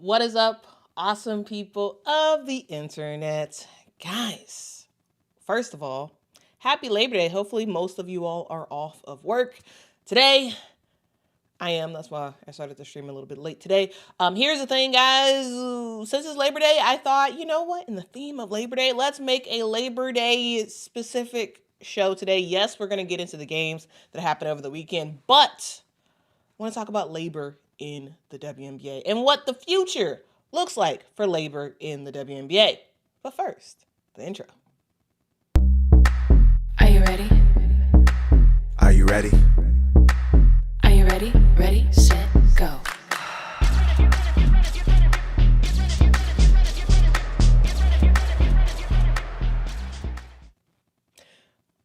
What is up, awesome people of the internet? Guys, first of all, happy Labor Day. Hopefully most of you all are off of work. Today, I am. That's why I started the stream a little bit late today. Here's the thing, guys. Since it's Labor Day, I thought, you know what? In the theme of Labor Day, let's make a Labor Day specific show today. Yes, we're going to get into the games that happened over the weekend, but I want to talk about labor in the WNBA and what the future looks like for labor in the WNBA. But first, the intro. Are you ready? Are you ready? Are you ready? Ready, set, go.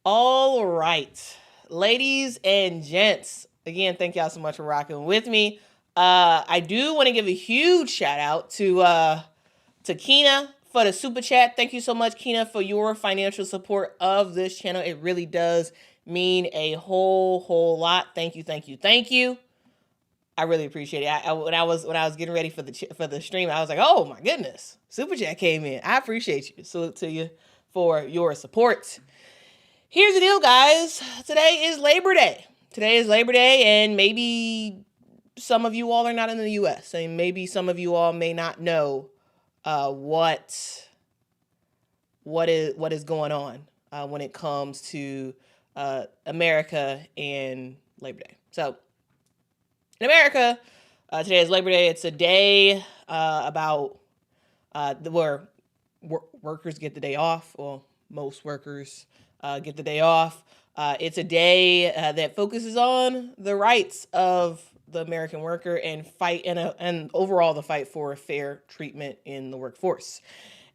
All right, ladies and gents, again, thank y'all so much for rocking with me. I do want to give a huge shout out to Quita for the super chat. Thank you so much, Quita, for your financial support of this channel. It really does mean a whole lot. Thank you. I really appreciate it. When I was getting ready for the stream, I was like, oh my goodness, super chat came in. I appreciate you. Salute to you for your support. Here's the deal, guys. Today is Labor Day, and maybe some of you all are not in the U.S., and maybe some of you all may not know what is going on when it comes to America and Labor Day. So, in America, today is Labor Day. It's a day about where workers get the day off. Well, most workers get the day off. It's a day that focuses on the rights of the American worker and overall the fight for fair treatment in the workforce.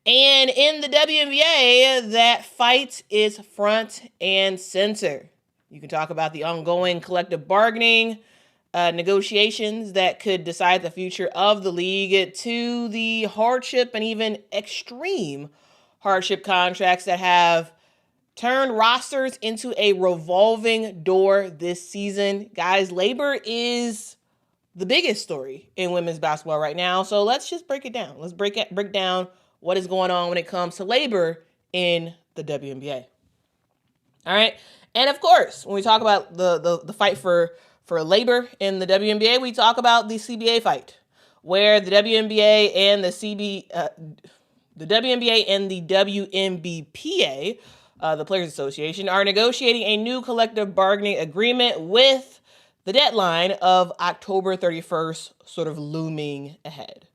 And in the WNBA, that fight is front and center. You can talk about the ongoing collective bargaining negotiations that could decide the future of the league, to the hardship and even extreme hardship contracts that have turned rosters into a revolving door this season. Guys, labor is the biggest story in women's basketball right now. So let's just break it down. Let's break down what is going on when it comes to labor in the WNBA. All right. And of course, when we talk about the fight for labor in the WNBA, we talk about the CBA fight, where the WNBA and the WNBA and the WNBPA, the Players Association, are negotiating a new collective bargaining agreement with the deadline of October 31st sort of looming ahead.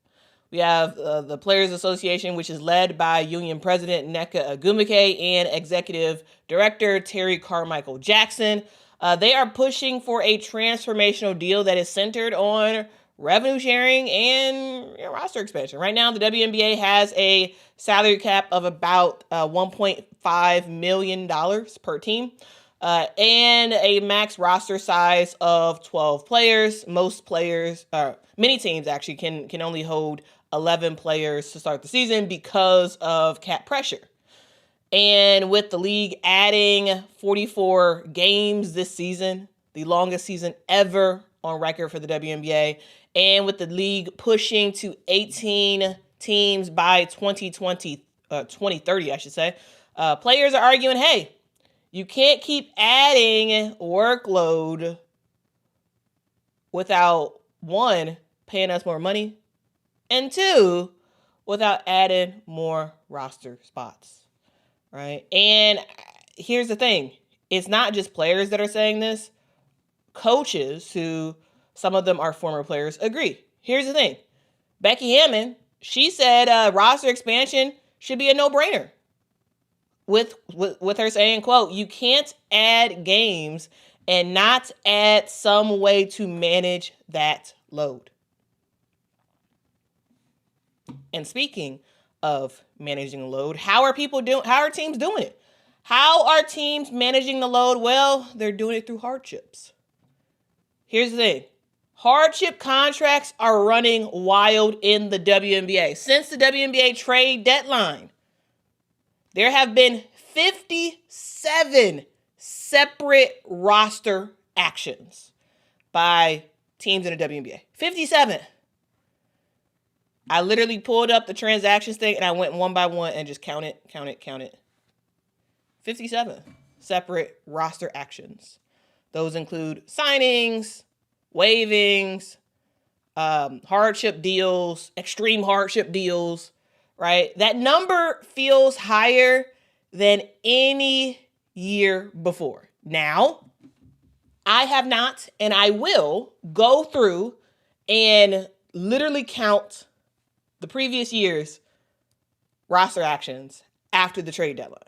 We have the Players Association, which is led by Union President Nneka Agumike and Executive Director Terry Carmichael Jackson. They are pushing for a transformational deal that is centered on revenue sharing and roster expansion. Right now, the WNBA has a salary cap of about $1.5 million per team and a max roster size of 12 players. Many teams actually can only hold 11 players to start the season because of cap pressure. And with the league adding 44 games this season, the longest season ever on record for the WNBA, and with the league pushing to 18 teams by 2030, I should say, players are arguing, hey, you can't keep adding workload without, one, paying us more money, and two, without adding more roster spots. Right? And here's the thing. It's not just players that are saying this. Coaches, who some of them are former players, agree. Here's the thing. Becky Hammon, she said roster expansion should be a no-brainer. With her saying, quote, you can't add games and not add some way to manage that load. And speaking of managing the load, how are teams doing it? How are teams managing the load? Well, they're doing it through hardships. Here's the thing. Hardship contracts are running wild in the WNBA. Since the WNBA trade deadline, there have been 57 separate roster actions by teams in the WNBA. 57. I literally pulled up the transactions thing and I went one by one and just counted. 57 separate roster actions. Those include signings, waivings, hardship deals, extreme hardship deals, right? That number feels higher than any year before. Now, I have not, and I will go through and literally count the previous year's roster actions after the trade deadline.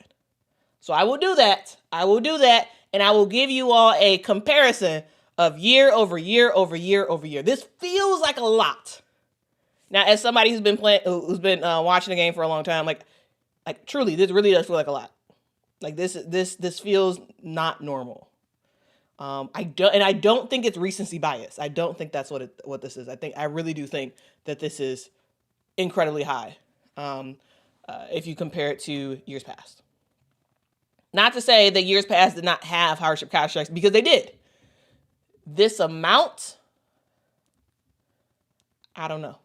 So I will do that. And I will give you all a comparison of year over year over year over year. This feels like a lot. Now, as somebody who's been watching the game for a long time, like truly, this really does feel like a lot. Like this feels not normal. I don't think it's recency bias. I don't think that's what this is. I really do think that this is incredibly high. If you compare it to years past. Not to say that years past did not have hardship contracts, because they did. This amount, I don't know.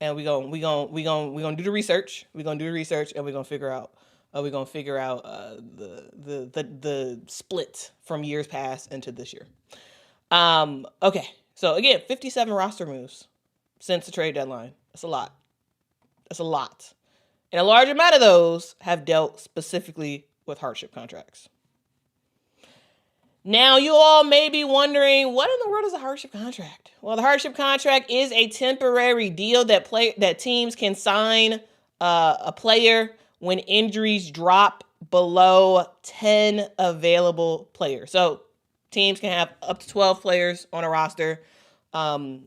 And we're gonna do the research. We're gonna do the research, and we're gonna figure out the split from years past into this year. Okay. So again, 57 roster moves since the trade deadline. That's a lot. And a large amount of those have dealt specifically with hardship contracts. Now, you all may be wondering, what in the world is a hardship contract? Well, the hardship contract is a temporary deal that teams can sign a player when injuries drop below 10 available players. So teams can have up to 12 players on a roster. A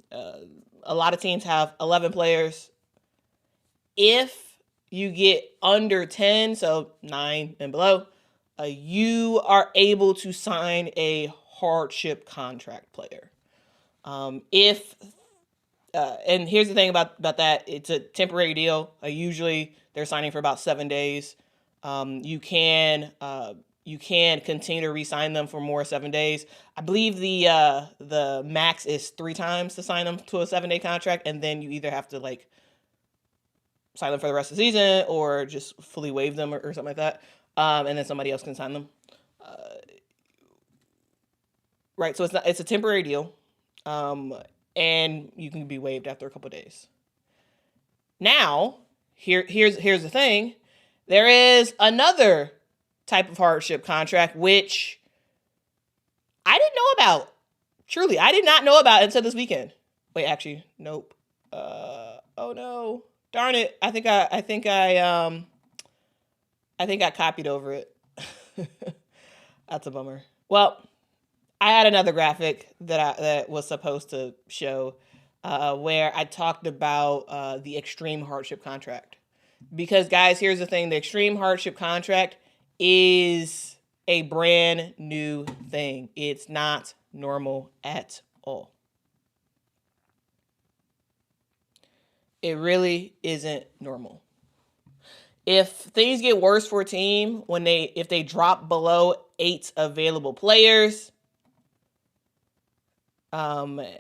lot of teams have 11 players. If you get under 10, so 9 and below, you are able to sign a hardship contract player. And here's the thing about that, it's a temporary deal. Usually they're signing for about 7 days. You can continue to re-sign them for more 7 days. I believe the max is 3 times to sign them to a 7-day contract, and then you either have to sign them for the rest of the season or just fully waive them or something like that. And then somebody else can sign them. Right. So it's a temporary deal. And you can be waived after a couple of days. Now, here's the thing. There is another type of hardship contract, which I didn't know about. Truly, I did not know about until this weekend. Wait, actually, nope. Oh no. Darn it. I think I copied over it. That's a bummer. Well, I had another graphic that was supposed to show where I talked about the extreme hardship contract. Because, guys, here's the thing. The extreme hardship contract is a brand new thing. It's not normal at all. It really isn't normal. If things get worse for a team if they drop below 8 available players, they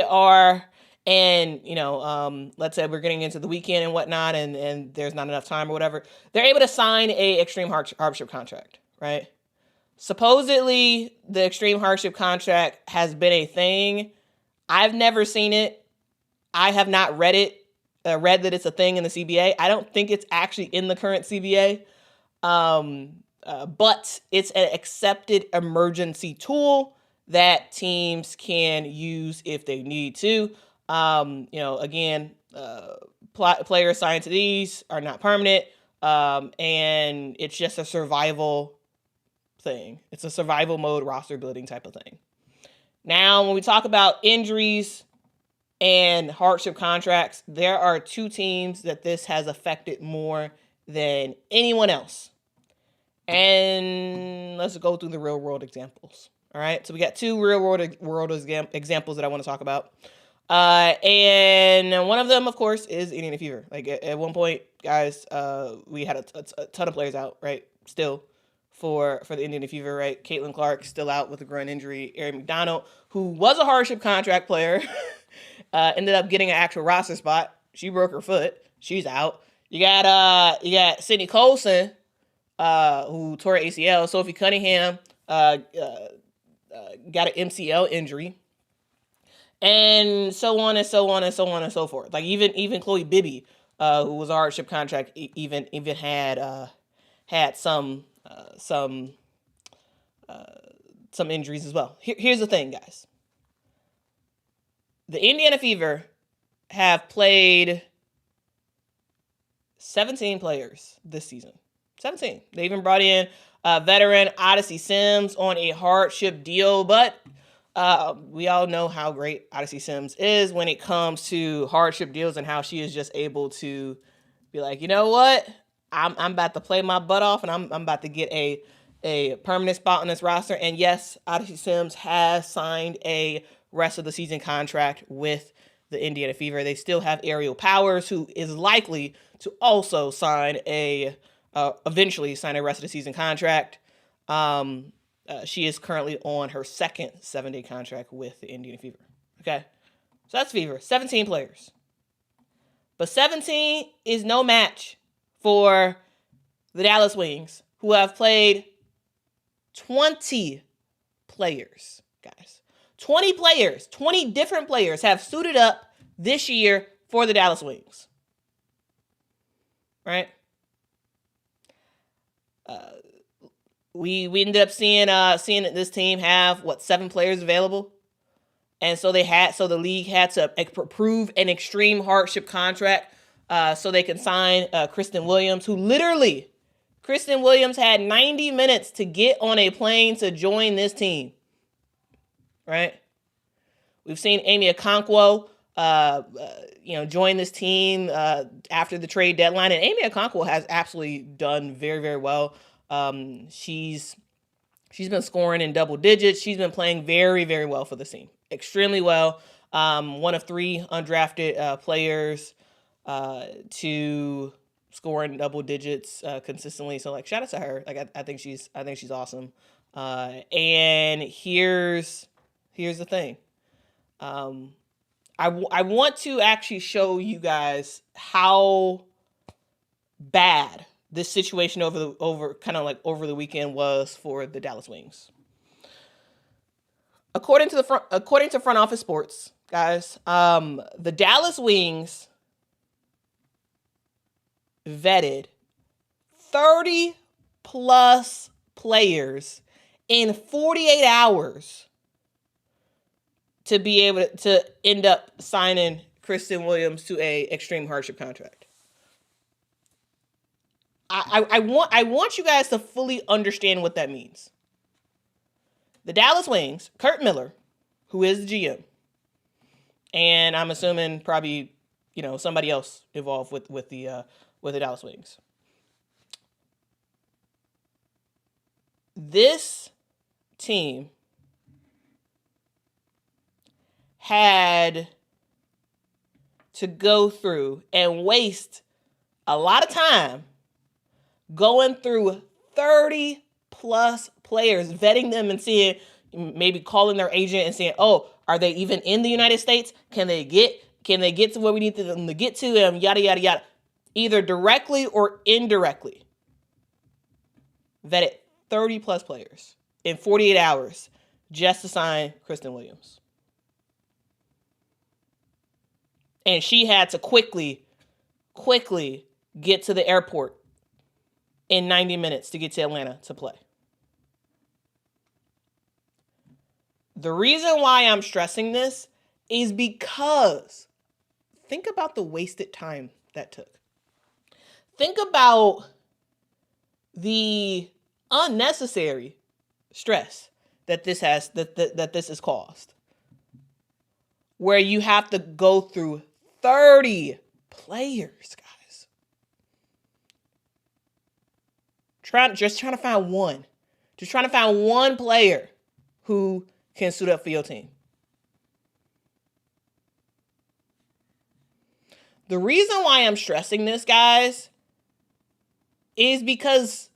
are, and let's say we're getting into the weekend and whatnot, and there's not enough time or whatever, they're able to sign a extreme hardship contract, right? Supposedly, the extreme hardship contract has been a thing. I've never seen it. I have not read that it's a thing in the CBA. I don't think it's actually in the current CBA, but it's an accepted emergency tool that teams can use if they need to. Again, players signed to these are not permanent, and it's just a survival thing. It's a survival mode roster building type of thing. Now, when we talk about injuries and hardship contracts, there are 2 teams that this has affected more than anyone else. And let's go through the real world examples. All right. So we got 2 real world examples that I want to talk about. And one of them, of course, is Indiana Fever. Like at one point, guys, we had a ton of players out, right? Still for the Indiana Fever, right? Caitlin Clark still out with a groin injury. Erin McDonald, who was a hardship contract player, ended up getting an actual roster spot. She broke her foot. She's out. You got Sydney Colson, who tore her ACL. Sophie Cunningham got an MCL injury. And so on and so on and so on and so forth. Like even Chloe Bibby, who was a hardship contract, even had some injuries as well. Here's the thing, guys. The Indiana Fever have played 17 players this season. 17. They even brought in veteran Odyssey Sims on a hardship deal, but we all know how great Odyssey Sims is when it comes to hardship deals and how she is just able to be like, you know what? I'm about to play my butt off and I'm about to get a permanent spot on this roster. And yes, Odyssey Sims has signed a rest of the season contract with the Indiana Fever. They still have Aerial Powers, who is likely to also eventually sign a rest of the season contract. She is currently on her second 7-day contract with the Indiana Fever. Okay, so that's Fever, 17 players. But 17 is no match for the Dallas Wings, who have played 20 players, guys. 20 players, 20 different players have suited up this year for the Dallas Wings. Right? We ended up seeing that this team have 7 players available. And so the league had to approve an extreme hardship contract so they can sign Kristen Williams, Kristen Williams had 90 minutes to get on a plane to join this team. Right? We've seen Amy Okonkwo, join this team after the trade deadline, and Amy Okonkwo has absolutely done very, very well. She's been scoring in double digits. She's been playing very, very well for the team, extremely well. One of 3 undrafted players to score in double digits consistently. So shout out to her. I think she's awesome. And here's the thing. I want to actually show you guys how bad this situation over the weekend was for the Dallas Wings. According to Front Office Sports, guys, the Dallas Wings vetted 30 plus players in 48 hours to be able to end up signing Kristen Williams to a extreme hardship contract. I want you guys to fully understand what that means. The Dallas Wings, Kurt Miller, who is the GM, and I'm assuming probably somebody else involved with the Dallas Wings. This team had to go through and waste a lot of time going through 30 plus players, vetting them and seeing, maybe calling their agent and saying, oh, are they even in the United States? Can they get to where we need them to get to? Yada, yada, yada. Either directly or indirectly. Vetted 30 plus players in 48 hours just to sign Kristen Williams. And she had to quickly get to the airport in 90 minutes to get to Atlanta to play. The reason why I'm stressing this is because think about the wasted time that took. Think about the unnecessary stress that this has caused. Where you have to go through 30 players, guys. Just trying to find one. Just trying to find one player who can suit up for your team. The reason why I'm stressing this, guys, is because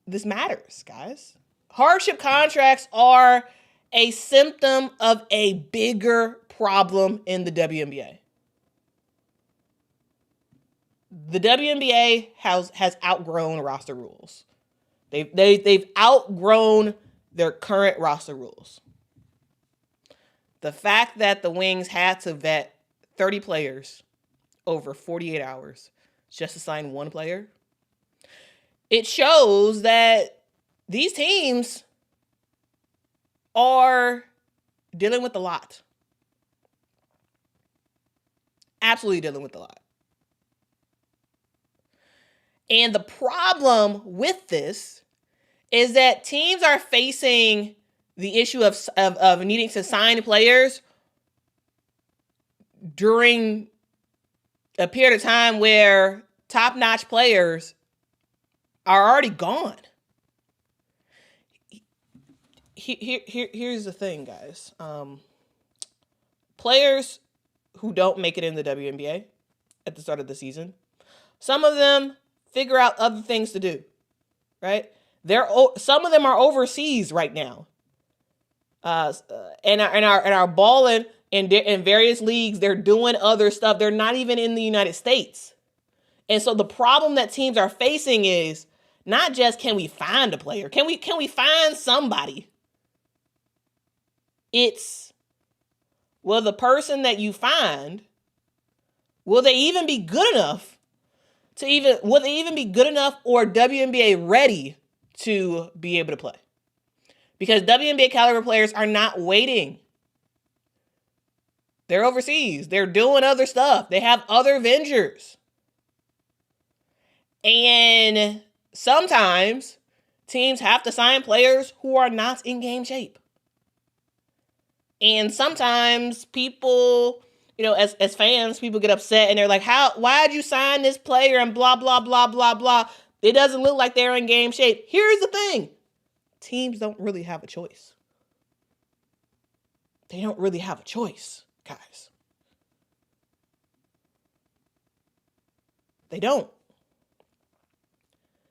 this matters, guys. Hardship contracts are a symptom of a bigger problem in the WNBA. the WNBA has outgrown roster rules. They've outgrown their current roster rules. The fact that the Wings had to vet 30 players over 48 hours just to sign one player, it shows that these teams are dealing with a lot. Absolutely dealing with a lot. And the problem with this is that teams are facing the issue of needing to sign players during a period of time where top-notch players are already gone. Here's the thing, guys. Players who don't make it in the WNBA at the start of the season, some of them figure out other things to do, right? Some of them are overseas right now, and are balling in various leagues. They're doing other stuff. They're not even in the United States, and so the problem that teams are facing is not just can we find a player, can we find somebody? It's, will the person that you find, will they even be good enough will they even be good enough or WNBA ready to be able to play? Because WNBA caliber players are not waiting. They're overseas. They're doing other stuff. They have other ventures. And sometimes teams have to sign players who are not in game shape. And sometimes people, as fans, people get upset and they're like, why'd you sign this player and blah, blah, blah, blah, blah. It doesn't look like they're in game shape. Here's the thing. Teams don't really have a choice. They don't really have a choice, guys. They don't.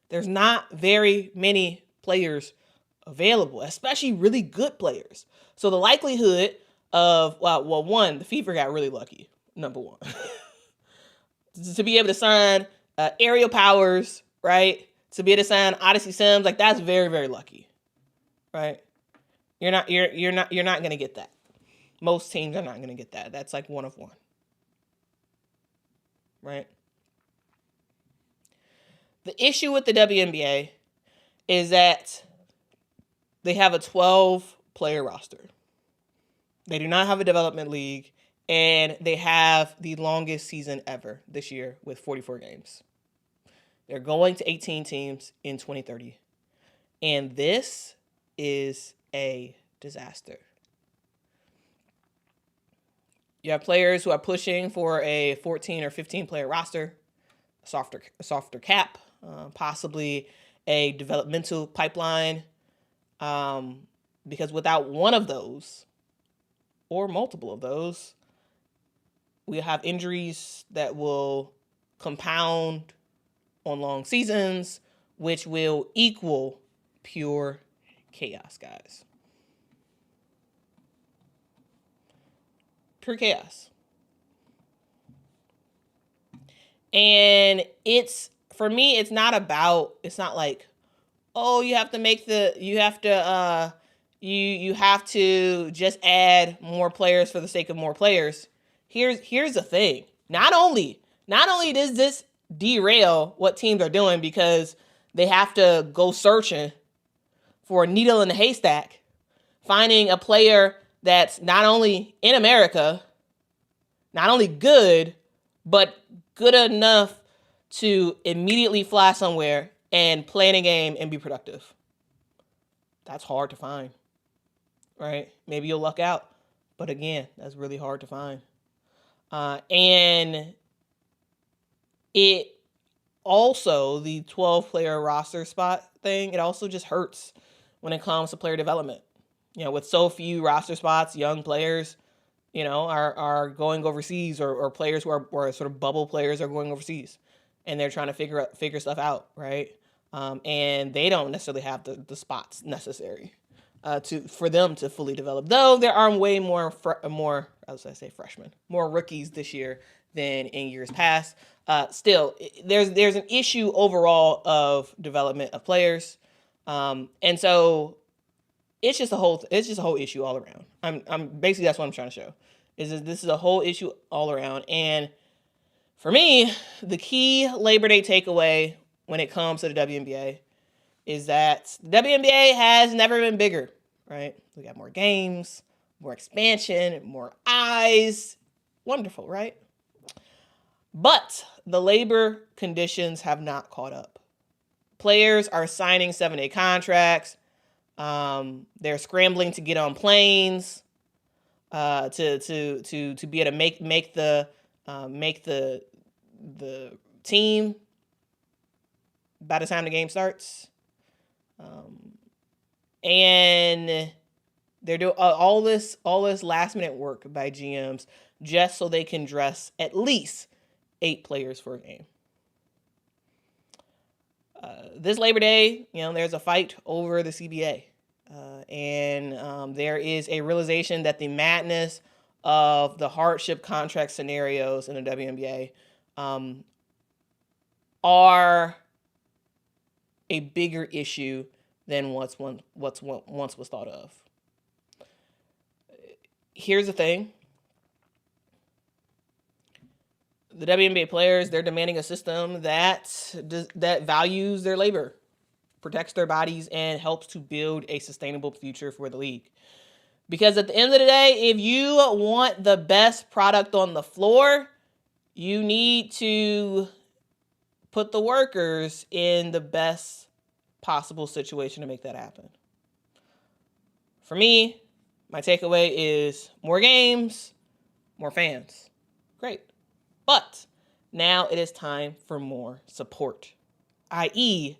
There's not very many players available, especially really good players. So the likelihood of, one, the Fever got really lucky, number one. To be able to sign Aerial Powers, right? To be able to sign Odyssey Sims, like that's very, very lucky, right? You're not going to get that. Most teams are not going to get that. That's like one of one, right? The issue with the WNBA is that they have a 12-player roster. They do not have a development league, and they have the longest season ever this year with 44 games. They're going to 18 teams in 2030, and this is a disaster. You have players who are pushing for a 14 or 15-player roster, a softer cap, possibly a developmental pipeline, because without one of those, or multiple of those, we have injuries that will compound on long seasons, which will equal pure chaos, guys. Pure chaos. And for me, it's not like, oh, you have to just add more players for the sake of more players. Here's the thing. Not only does this derail what teams are doing because they have to go searching for a needle in the haystack, finding a player that's not only in America, not only good, but good enough to immediately fly somewhere and play in a game and be productive. That's hard to find, right? Maybe you'll luck out, but again, that's really hard to find. And it also, the 12-player roster spot thing, it also just hurts when it comes to player development. With so few roster spots, young players, are going overseas, or players who are sort of bubble players are going overseas, and they're trying to figure stuff out, right? And they don't necessarily have the spots necessary. for them to fully develop. Though there are way more freshmen, more rookies this year than in years past. Still, there's an issue overall of development of players, and so it's just a whole issue all around. I'm basically, that's what I'm trying to show, is that this is a whole issue all around. And for me, the key Labor Day takeaway when it comes to the WNBA is that the WNBA has never been bigger, right? We got more games, more expansion, more eyes. Wonderful, right? But the labor conditions have not caught up. Players are signing 7-day contracts. They're scrambling to get on planes to be able to make the team by the time the game starts. And they're doing all this last minute work by GMs just so they can dress at least 8 players for a game. This Labor Day, there's a fight over the CBA. And there is a realization that the madness of the hardship contract scenarios in the WNBA are a bigger issue than once was thought of. Here's the thing. The WNBA players, they're demanding a system that values their labor, protects their bodies, and helps to build a sustainable future for the league. Because at the end of the day, if you want the best product on the floor, you need to put the workers in the best possible situation to make that happen. For me, my takeaway is more games, more fans. Great. But now it is time for more support, i.e.,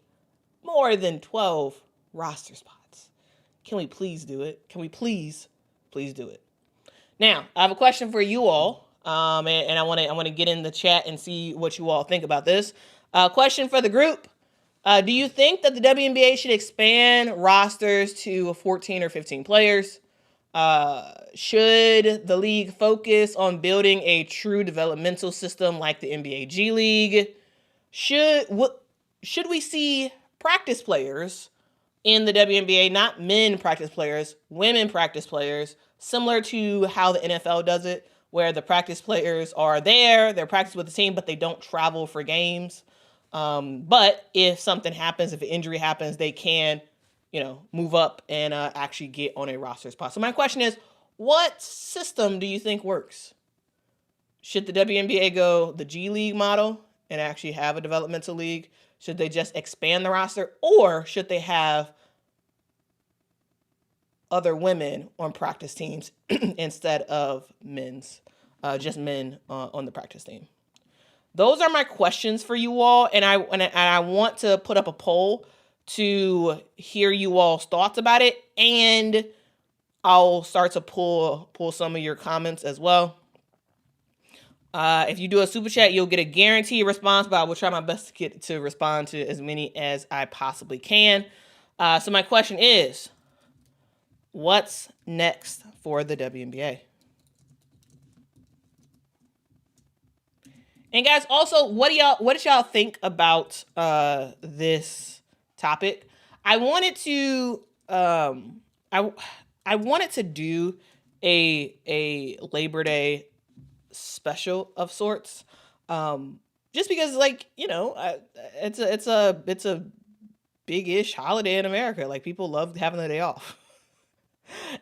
more than 12 roster spots. Can we please do it? Can we please do it? Now, I have a question for you all, and I want to get in the chat and see what you all think about this. Question for the group. Do you think that the WNBA should expand rosters to 14 or 15 players? Should the league focus on building a true developmental system like the NBA G League? Should we see practice players in the WNBA, not men practice players, women practice players, similar to how the NFL does it, where the practice players are there, they're practicing with the team, but they don't travel for games. But if something happens, if an injury happens, they can move up and actually get on a roster spot. So my question is, what system do you think works? Should the WNBA go the G League model and actually have a developmental league? Should they just expand the roster? Or should they have other women on practice teams instead of just men on the practice team? Those are my questions for you all. And I want to put up a poll to hear you all's thoughts about it, and I'll start to pull some of your comments as well. If you do a super chat, you'll get a guaranteed response, but I will try my best to respond to as many as I possibly can. So my question is, what's next for the WNBA? And guys, also, what did y'all think about this topic? I wanted to I wanted to do a Labor Day special of sorts, just because, it's a big-ish holiday in America. Like, people love having the day off.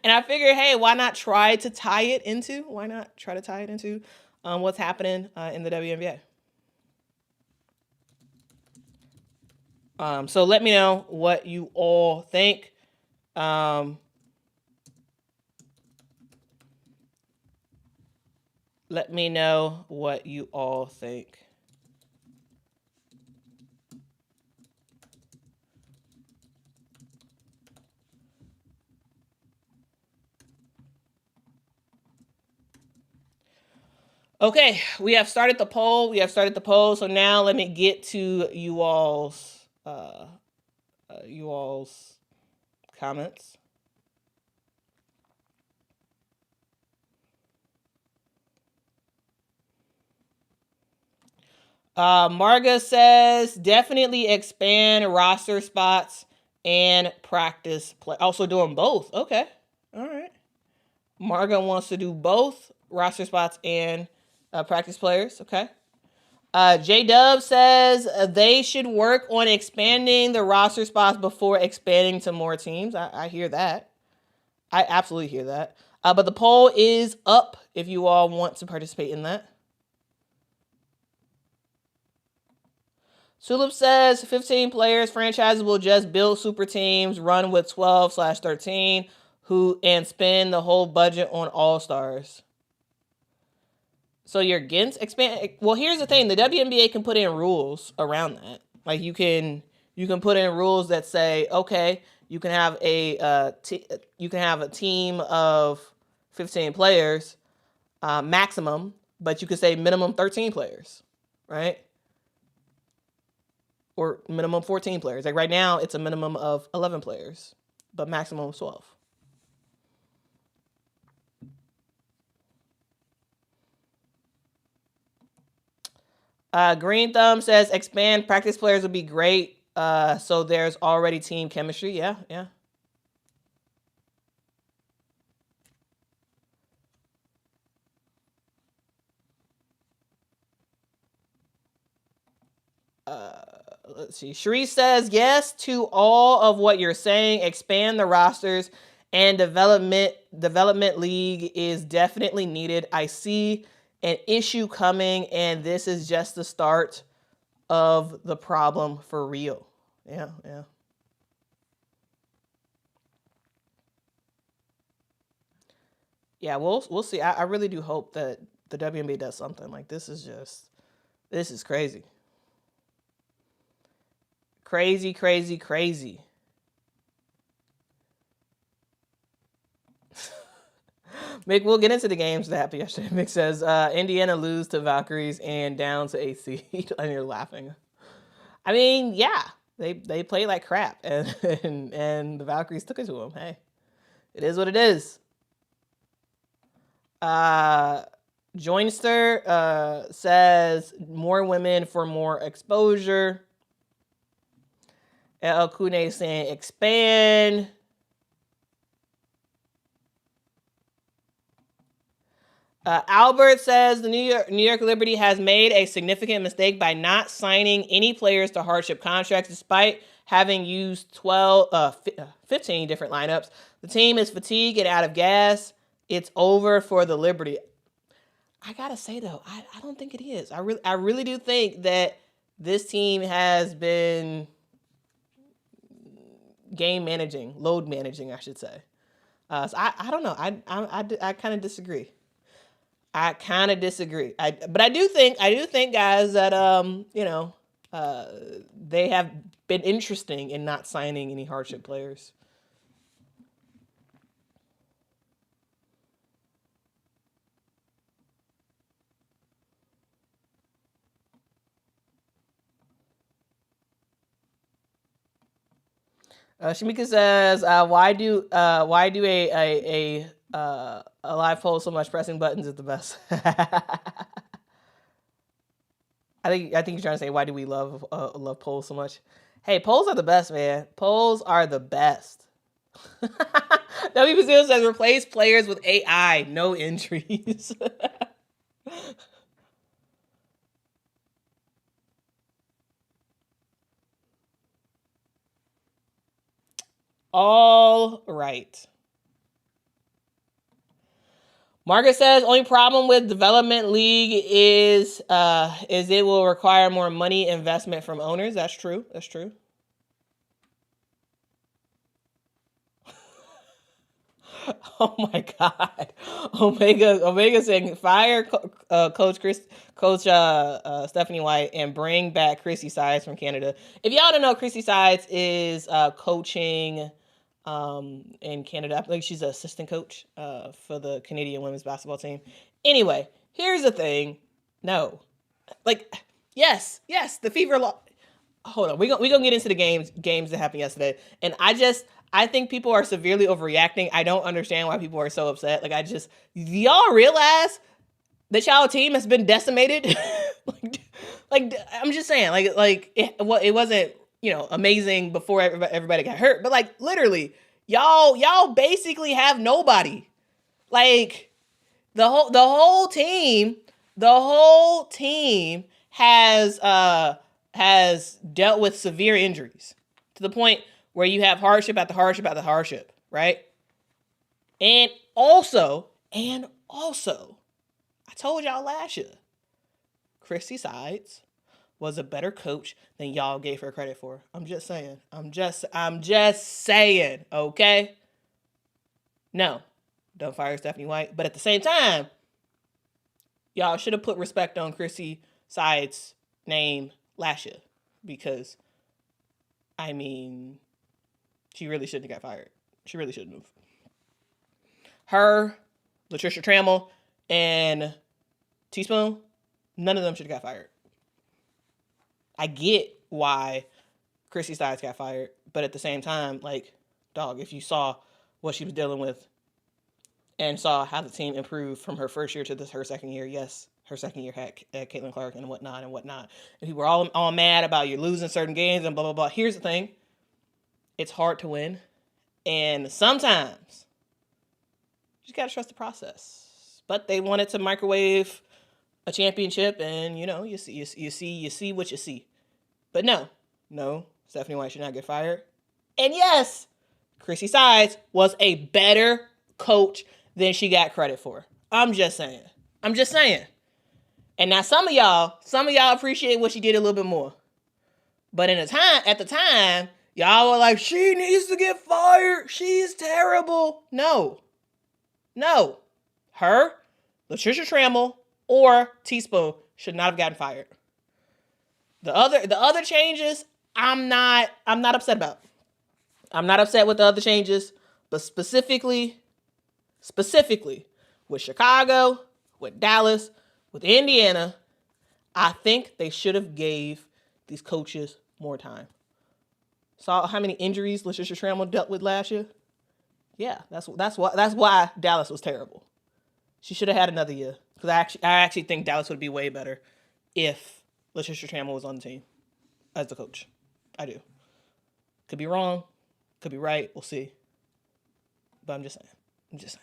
And I figured, hey, why not try to tie it into what's happening in the WNBA. So let me know what you all think. Let me know what you all think. Okay, we have started the poll. So now let me get to you all's comments. Marga says definitely expand roster spots and practice play. Also doing both. Okay. All right. Marga wants to do both roster spots and practice players. Okay. J Dub says they should work on expanding the roster spots before expanding to more teams. I hear that. I absolutely hear that. But the poll is up if you all want to participate in that. Sulip says 15 players, franchises will just build super teams, run with 12/13 and spend the whole budget on all-stars. So you're against expand. Well, here's the thing: the WNBA can put in rules around that. Like you can put in rules that say, okay, you can have a team of 15 players, maximum, but you could say minimum 13 players, right? Or minimum 14 players. Like right now, it's a minimum of 11 players, but maximum of 12. Green Thumb says expand practice players would be great. So there's already team chemistry. Yeah. Let's see. Sharice says yes to all of what you're saying. Expand the rosters and development league is definitely needed. I see an issue coming, and this is just the start of the problem for real. Yeah. Yeah, we'll see. I really do hope that the WNBA does something. Like this is crazy. Crazy. Mick, we'll get into the games that happened yesterday. Mick says, Indiana lose to Valkyries and down to 8th seed. And you're laughing. I mean, yeah, they played like crap. And the Valkyries took it to them. Hey, it is what it is. Joinster says, more women for more exposure. El Kune saying expand. Albert says the New York Liberty has made a significant mistake by not signing any players to hardship contracts despite having used 15 different lineups. The team is fatigued and out of gas. It's over for the Liberty. I gotta say though, I don't think it is. I really do think that this team has been load managing, I should say. So I don't know. I kind of disagree. But I do think, guys, that they have been interesting in not signing any hardship players. Shamika says, why do a live poll so much pressing buttons is the best? I think you're trying to say, why do we love polls so much? Hey, polls are the best, man. Polls are the best. W Brazil says replace players with AI, no injuries. All right. Margaret says only problem with development league is it will require more money investment from owners. That's true. Oh my God, Omega saying fire Coach Stephanie White and bring back Chrissy Sides from Canada. If y'all don't know, Chrissy Sides is coaching in Canada. I believe she's an assistant coach for the Canadian women's basketball team. Anyway, here's the thing. No, yes, the fever. Hold on, we gonna get into the games that happened yesterday, and I think people are severely overreacting. I don't understand why people are so upset. Y'all realize that y'all team has been decimated? Like, I'm just saying, like it wasn't, amazing before everybody got hurt, but like literally, y'all basically have nobody. Like the whole team has dealt with severe injuries to the point where you have hardship after hardship after hardship, right? And also, I told y'all last year, Chrissy Sides was a better coach than y'all gave her credit for. I'm just saying. I'm just saying, okay? No, don't fire Stephanie White. But at the same time, y'all should have put respect on Chrissy Sides' name last year. Because, I mean, she really shouldn't have got fired. She really shouldn't have. Her, Latricia Trammell, and Teaspoon, none of them should have got fired. I get why Chrissy Sides got fired, but at the same time, like, dog, if you saw what she was dealing with and saw how the team improved from her first year to her second year, yes, her second year had Caitlin Clark and whatnot. And people were all mad about you losing certain games and blah, blah, blah. Here's the thing. It's hard to win. And sometimes you just got to trust the process. But they wanted to microwave a championship, and you see what you see. But no, Stephanie White should not get fired. And yes, Chrissy Sides was a better coach than she got credit for. I'm just saying. And now some of y'all appreciate what she did a little bit more. But at the time, y'all were like, she needs to get fired. She's terrible. No. Her, Latricia Trammell, or Teaspoon should not have gotten fired. The other changes, I'm not upset about. I'm not upset with the other changes, but specifically with Chicago, with Dallas, with Indiana, I think they should have gave these coaches more time. Saw how many injuries Latricia Trammell dealt with last year? Yeah, that's why Dallas was terrible. She should have had another year. Because I actually think Dallas would be way better if Latricia Trammell was on the team as the coach. I do. Could be wrong. Could be right. We'll see. But I'm just saying. Just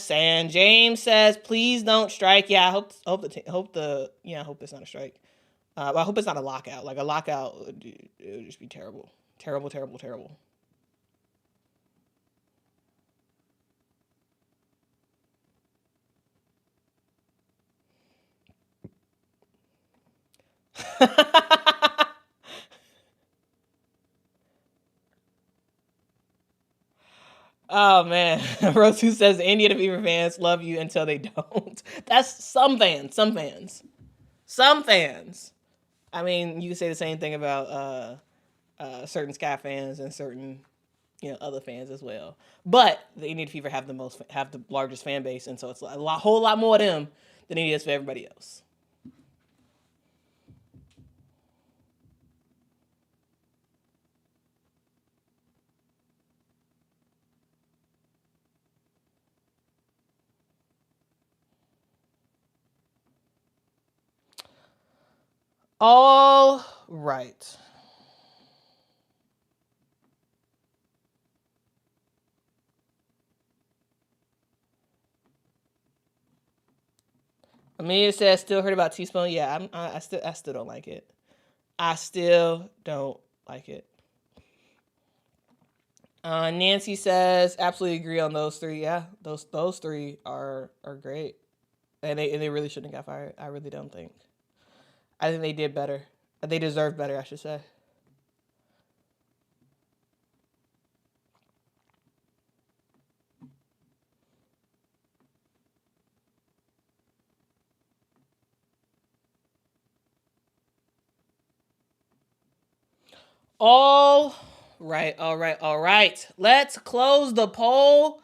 saying. James says, please don't strike. Yeah, I hope it's not a strike. I hope it's not a lockout. Like a lockout, it would just be terrible. Terrible, terrible, terrible. Oh man, Rose who says Indiana Fever fans love you until they don't. That's some fans. I mean, you can say the same thing about certain Sky fans and certain other fans as well. But the Indiana Fever have the largest fan base, and so it's whole lot more of them than it is for everybody else. All right. Amelia says, still heard about Teaspoon. Yeah, I still don't like it. Nancy says, absolutely agree on those three. Yeah, those three are great, and they really shouldn't have got fired. I really don't think. I think they did better. They deserve better, I should say. All right. Let's close the poll.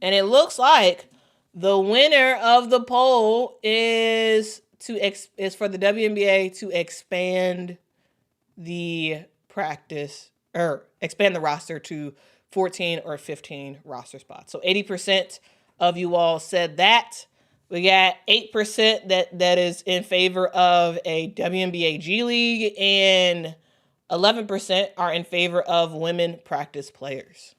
And it looks like the winner of the poll is for the WNBA to expand the roster to 14 or 15 roster spots. So 80% of you all said that. We got 8% that is in favor of a WNBA G League, and 11% are in favor of women practice players.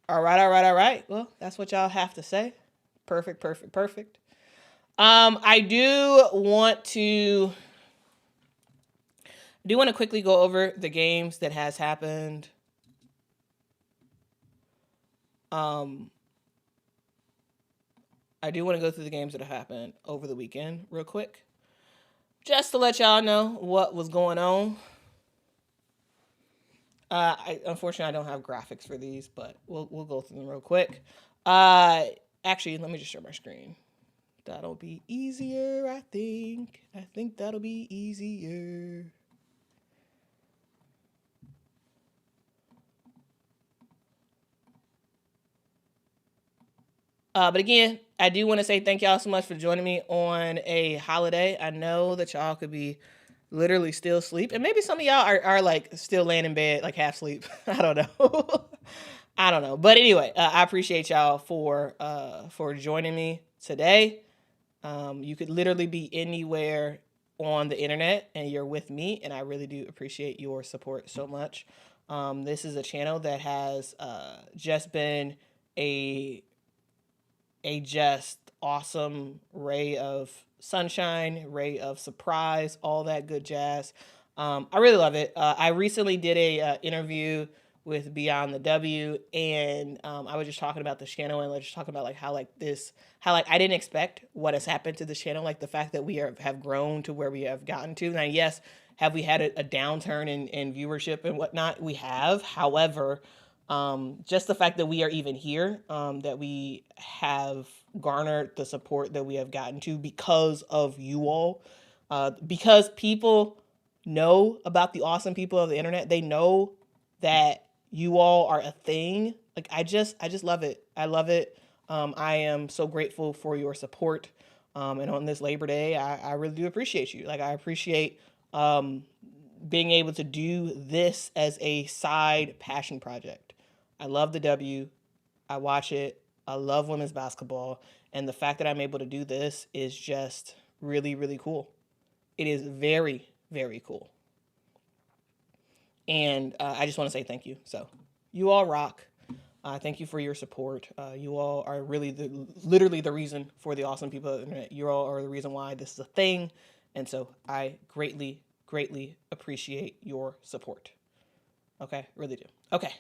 All right. Well, that's what y'all have to say. Perfect. I do want to quickly go over the games that has happened. I do want to go through the games that have happened over the weekend real quick, just to let y'all know what was going on. Unfortunately, I don't have graphics for these, but we'll go through them real quick. Actually, let me just share my screen. That'll be easier, I think. I think that'll be easier. But again, I do want to say thank y'all so much for joining me on a holiday. I know that y'all could be literally still asleep, and maybe some of y'all are like still laying in bed, like half asleep. I don't know. I don't know. But anyway, I appreciate y'all for joining me today. You could literally be anywhere on the internet and you're with me, and I really do appreciate your support so much. This is a channel that has just been a just awesome ray of sunshine, ray of surprise, all that good jazz. I really love it. I recently did a interview with Beyond the W, and I was just talking about the channel, and just talking about how I didn't expect what has happened to the channel, like the fact that we have grown to where we have gotten to. Now, yes, have we had a downturn in viewership and whatnot? We have. However, just the fact that we are even here, that we have garnered the support that we have gotten to because of you all, because people know about the awesome people of the internet. They know that you all are a thing. Like, I just love it. I love it. I am so grateful for your support. And on this Labor Day, I really do appreciate you. Like, I appreciate, being able to do this as a side passion project. I love the W. I watch it. I love women's basketball. And the fact that I'm able to do this is just really, really cool. It is very, very cool. And I just want to say thank you. So you all rock. Thank you for your support. You all are really literally the reason for the awesome people of the internet. You all are the reason why this is a thing. And so I greatly, greatly appreciate your support. Okay, really do. Okay.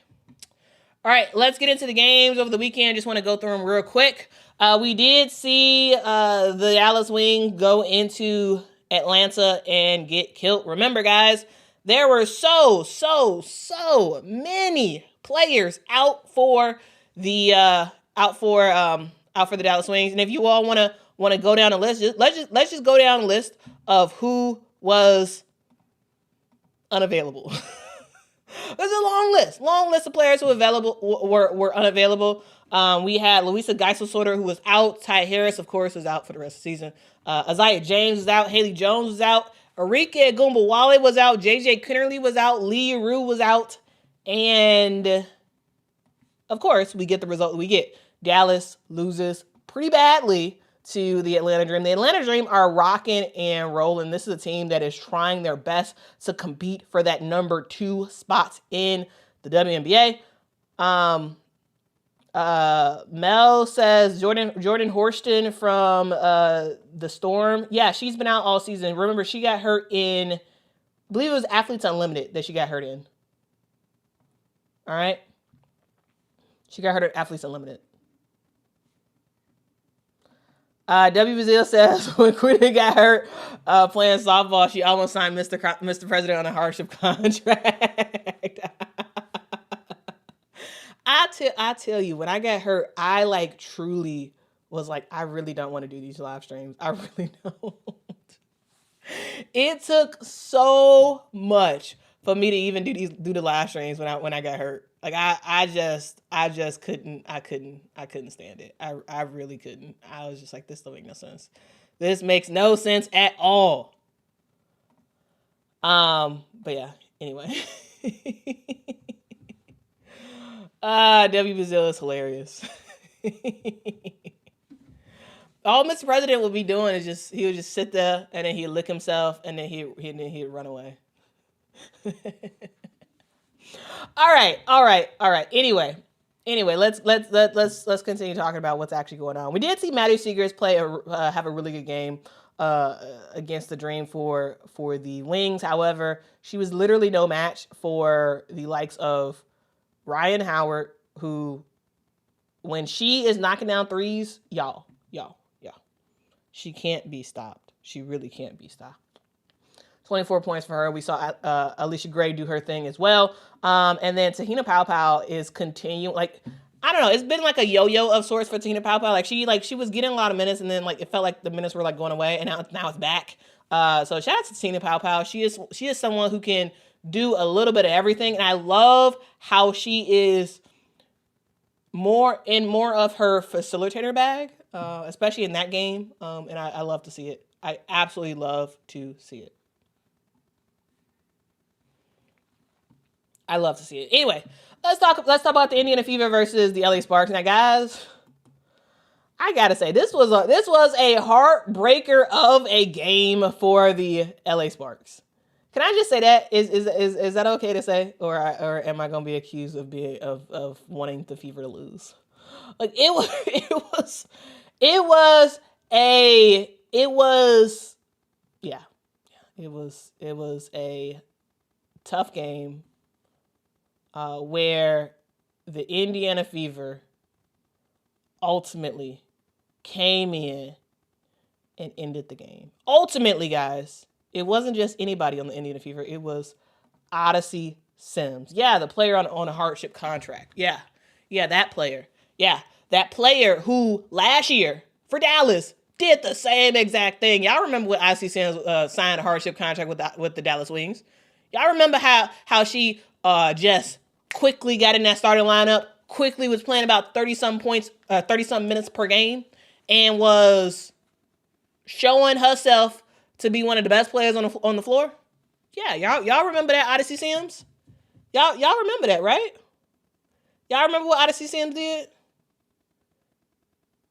All right, let's get into the games over the weekend. Just want to go through them real quick. We did see the Dallas Wing go into Atlanta and get killed. Remember, guys, there were so many players out for the Dallas Wings. And if you all want to go down a list, let's just go down a list of who was unavailable. There's a long list of players who were unavailable. We had Louisa Geisel-Sorter, who was out. Ty Harris, of course, was out for the rest of the season. Isaiah James was out. Haley Jones was out. Arike Agumbawale was out. JJ Kennerly was out. Lee Rue was out. And, of course, we get the result we get. Dallas loses pretty badly to the Atlanta Dream. The Atlanta Dream are rocking and rolling. This is a team that is trying their best to compete for that number 2 spots in the WNBA. Mel says Jordan Horston from the Storm. Yeah, she's been out all season. Remember, she got hurt in, I believe it was Athletes Unlimited that she got hurt in. All right? She got hurt at Athletes Unlimited. W. Bazile says when Quita got hurt playing softball, she almost signed Mr. President on a hardship contract. I tell you, when I got hurt, I truly was like, I really don't want to do these live streams. I really don't. It took so much for me to even do the live streams when I got hurt. Like I just couldn't stand it. I really couldn't. I was just like, this don't make no sense. This makes no sense at all. But yeah, anyway. W. Brazil is hilarious. All Mr. President would be doing is he would just sit there and then he'd lick himself and then he'd run away. All right. Anyway, let's continue talking about what's actually going on. We did see Maddie Seegers have a really good game against the Dream for the Wings. However, she was literally no match for the likes of Ryan Howard, who, when she is knocking down threes, y'all, she can't be stopped. She really can't be stopped. 24 points for her. We saw Alicia Gray do her thing as well. And then Tahina Paopao is continuing. Like, I don't know. It's been like a yo-yo of sorts for Tahina Paopao. She was getting a lot of minutes, and then it felt like the minutes were going away, and now it's back. So shout out to Tahina Paopao. She is someone who can do a little bit of everything, and I love how she is more of her facilitator bag, especially in that game. And I love to see it. I absolutely love to see it. I love to see it. Anyway, let's talk about the Indiana Fever versus the LA Sparks. Now, guys, I gotta say this was a heartbreaker of a game for the LA Sparks. Can I just say that is that okay to say, or am I gonna be accused of wanting the Fever to lose? Like it was a tough game where the Indiana Fever ultimately came in and ended the game. Ultimately, guys, it wasn't just anybody on the Indiana Fever. It was Odyssey Sims. Yeah, the player on a hardship contract. Yeah, that player. Yeah, that player who last year for Dallas did the same exact thing. Y'all remember when Odyssey Sims signed a hardship contract with the Dallas Wings? Y'all remember how she just quickly got in that starting lineup, quickly was playing about 30-some points, 30-some minutes per game, and was showing herself to be one of the best players on the floor? Yeah, y'all remember that Odyssey Sims? Y'all remember that, right? Y'all remember what Odyssey Sims did?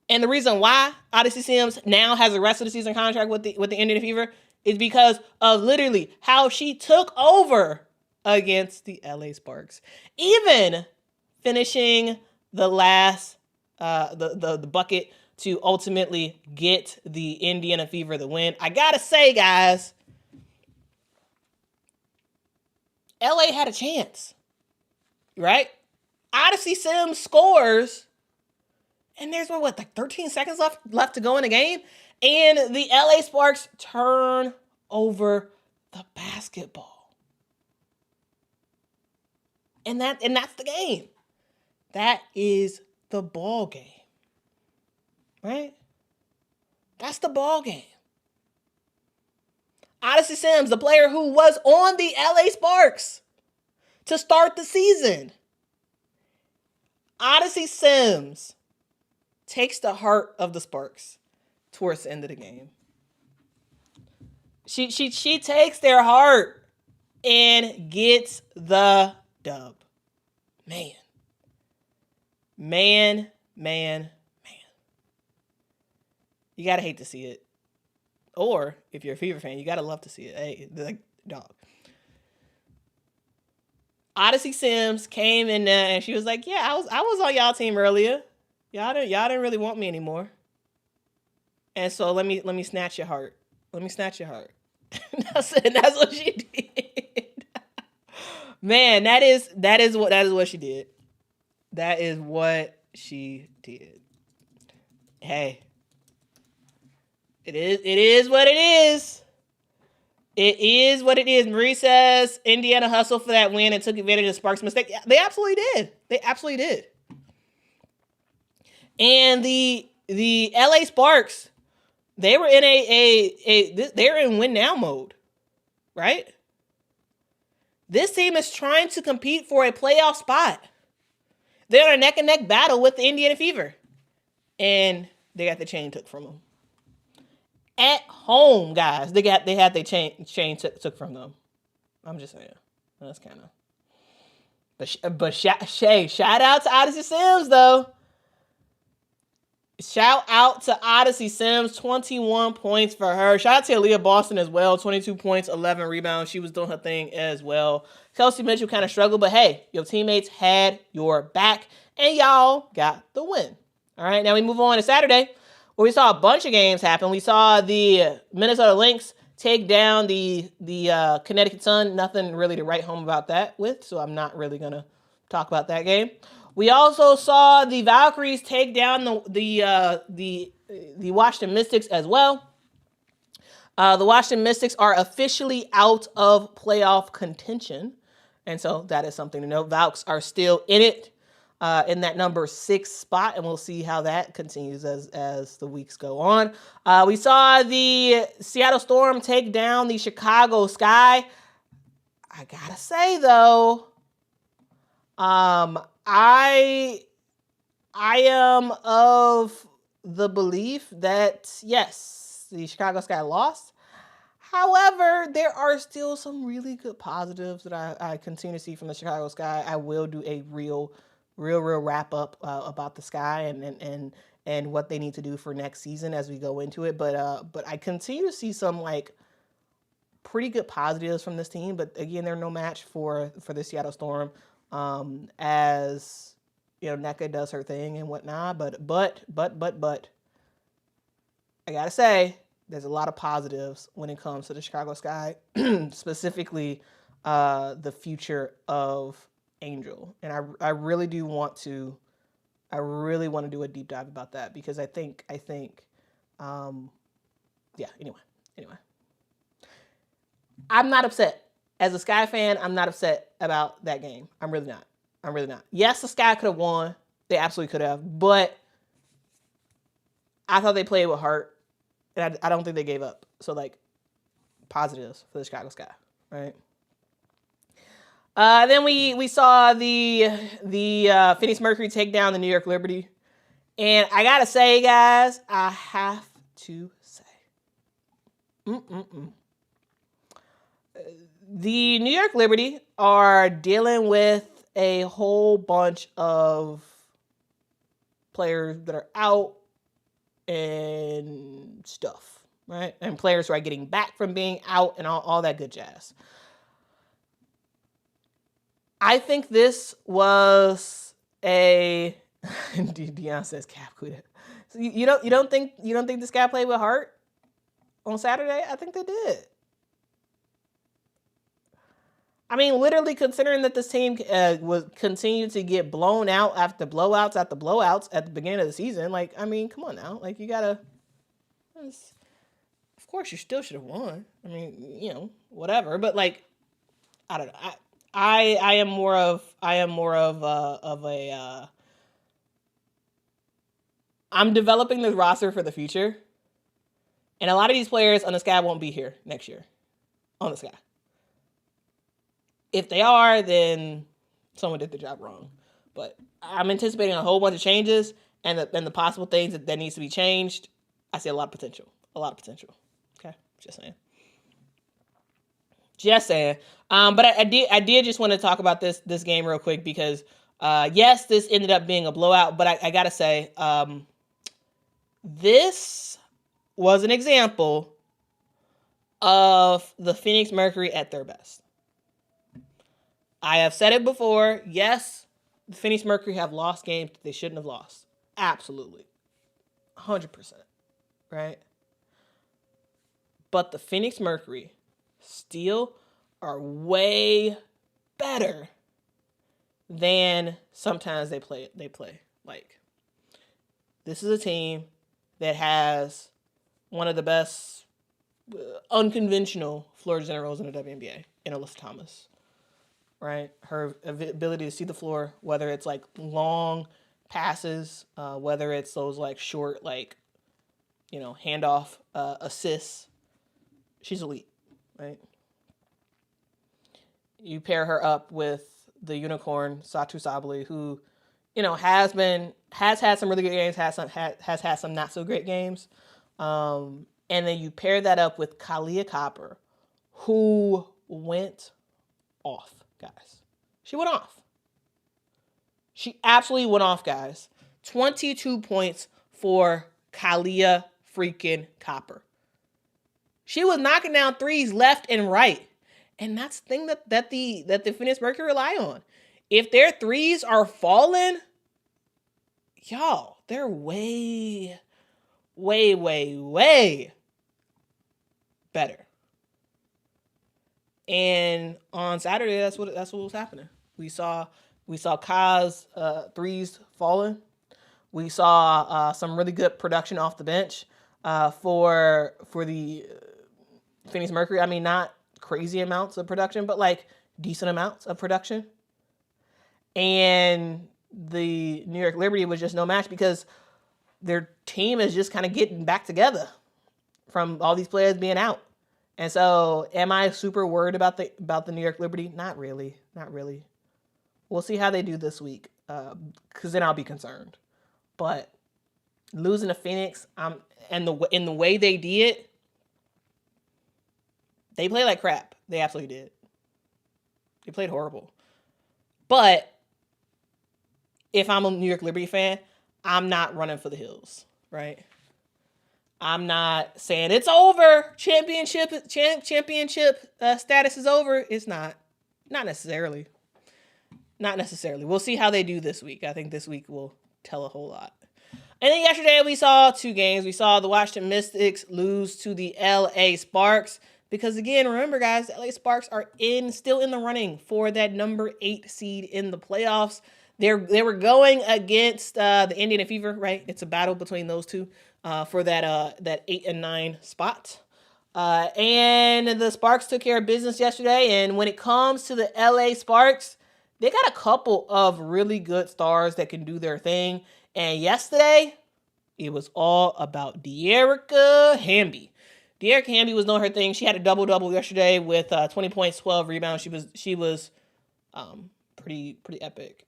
And the reason why Odyssey Sims now has a rest of the season contract with the Indiana Fever is because of literally how she took over against the LA Sparks. Even finishing the last the bucket to ultimately get the Indiana Fever the win. I gotta say, guys, LA had a chance, right? Odyssey Sims scores, and there's 13 seconds left to go in the game, and the LA Sparks turn over the basketball. And that's the game. That is the ball game. Right? That's the ball game. Odyssey Sims, the player who was on the LA Sparks to start the season. Odyssey Sims takes the heart of the Sparks towards the end of the game. She takes their heart and gets the dub. Man. You gotta hate to see it. Or if you're a Fever fan, you gotta love to see it. Hey, dog. Odyssey Sims came in there and she was like, "Yeah, I was on y'all team earlier. Y'all didn't really want me anymore. And so let me snatch your heart. Let me snatch your heart." That's what she did. Man, that is what she did. That is what she did. Hey. It is what it is. It is what it is. Marie says Indiana hustled for that win and took advantage of Sparks' mistake. Yeah, they absolutely did. And the LA Sparks, they were in they're in win now mode, right? This team is trying to compete for a playoff spot. They're in a neck and neck battle with the Indiana Fever, and they got the chain took from them. At home, guys, they had their chain took from them. I'm just saying. That's kind of. But shout out to Odyssey Sims, though. Shout out to Odyssey Sims, 21 points for her. Shout out to Aaliyah Boston as well, 22 points, 11 rebounds. She was doing her thing as well. Kelsey Mitchell kind of struggled, but hey, your teammates had your back, and y'all got the win. All right, now we move on to Saturday, where we saw a bunch of games happen. We saw the Minnesota Lynx take down the Connecticut Sun. Nothing really to write home about that with, so I'm not really going to talk about that game. We also saw the Valkyries take down the Washington Mystics as well. The Washington Mystics are officially out of playoff contention, and so that is something to note. Valks are still in it, in that number 6 spot, and we'll see how that continues as the weeks go on. We saw the Seattle Storm take down the Chicago Sky. I gotta say though, I am of the belief that, yes, the Chicago Sky lost. However, there are still some really good positives that I continue to see from the Chicago Sky. I will do a real wrap up about the Sky and what they need to do for next season as we go into it. But I continue to see some like pretty good positives from this team. But again, they're no match for the Seattle Storm. As you know, NECA does her thing and whatnot, but I gotta say, there's a lot of positives when it comes to the Chicago Sky, specifically the future of Angel, and I really want to do a deep dive about that because I think yeah. Anyway, I'm not upset. As a Sky fan, I'm not upset about that game. I'm really not. Yes, the Sky could have won. They absolutely could have. But I thought they played with heart. And I don't think they gave up. So, like, positives for the Chicago Sky, right? Then we saw the Phoenix Mercury take down the New York Liberty. And I got to say, guys, I have to say. The New York Liberty are dealing with a whole bunch of players that are out and stuff, right? And players who are getting back from being out and all that good jazz. I think this was a Deion says Cap Quita. So you don't think this guy played with heart on Saturday? I think they did. I mean, literally considering that this team was continued to get blown out after blowouts at the beginning of the season. Like, I mean, come on now. Like, you gotta. Of course, you still should have won. I mean, you know, whatever. But like, I don't know. I am more of a. I'm developing this roster for the future, and a lot of these players on the Sky won't be here next year on the Sky. If they are, then someone did the job wrong. But I'm anticipating a whole bunch of changes and the possible things that needs to be changed. I see a lot of potential. Okay, just saying. But I did just want to talk about this game real quick because yes, this ended up being a blowout. But I gotta say, this was an example of the Phoenix Mercury at their best. I have said it before. Yes, the Phoenix Mercury have lost games that they shouldn't have lost. Absolutely. 100%. Right? But the Phoenix Mercury still are way better than sometimes they play. Like, this is a team that has one of the best unconventional floor generals in the WNBA in Alyssa Thomas. Right? Her ability to see the floor, whether it's like long passes, whether it's those like short, like, you know, handoff assists. She's elite, right? You pair her up with the unicorn Satu Sabali, who, you know, has had some really good games, has had some not so great games, and then you pair that up with Kalia Copper, who went off, guys. She went off. She absolutely went off, guys. 22 points for Kalia freaking Copper. She was knocking down threes left and right. And that's the thing that the Phoenix Mercury rely on. If their threes are falling, y'all, they're way, way, way, way better. And on Saturday, that's what was happening. We saw Kai's threes falling. We saw some really good production off the bench for the Phoenix Mercury. I mean, not crazy amounts of production, but like decent amounts of production. And the New York Liberty was just no match because their team is just kind of getting back together from all these players being out. And so, am I super worried about the New York Liberty? Not really. We'll see how they do this week, because then I'll be concerned. But losing to Phoenix, in the way they did, they played like crap. They absolutely did. They played horrible. But if I'm a New York Liberty fan, I'm not running for the hills, right? I'm not saying it's over. Championship status is over. It's not necessarily. Not necessarily. We'll see how they do this week. I think this week will tell a whole lot. And then yesterday we saw two games. We saw the Washington Mystics lose to the LA Sparks. Because again, remember guys, the LA Sparks are still in the running for that number 8 seed in the playoffs. They were going against the Indiana Fever, right? It's a battle between those two for that 8 and 9 spot. And the Sparks took care of business yesterday. And when it comes to the LA Sparks, they got a couple of really good stars that can do their thing. And yesterday, it was all about De'Erica Hamby. De'Erica Hamby was doing her thing. She had a double-double yesterday with 20 points, 12 rebounds. She was pretty epic.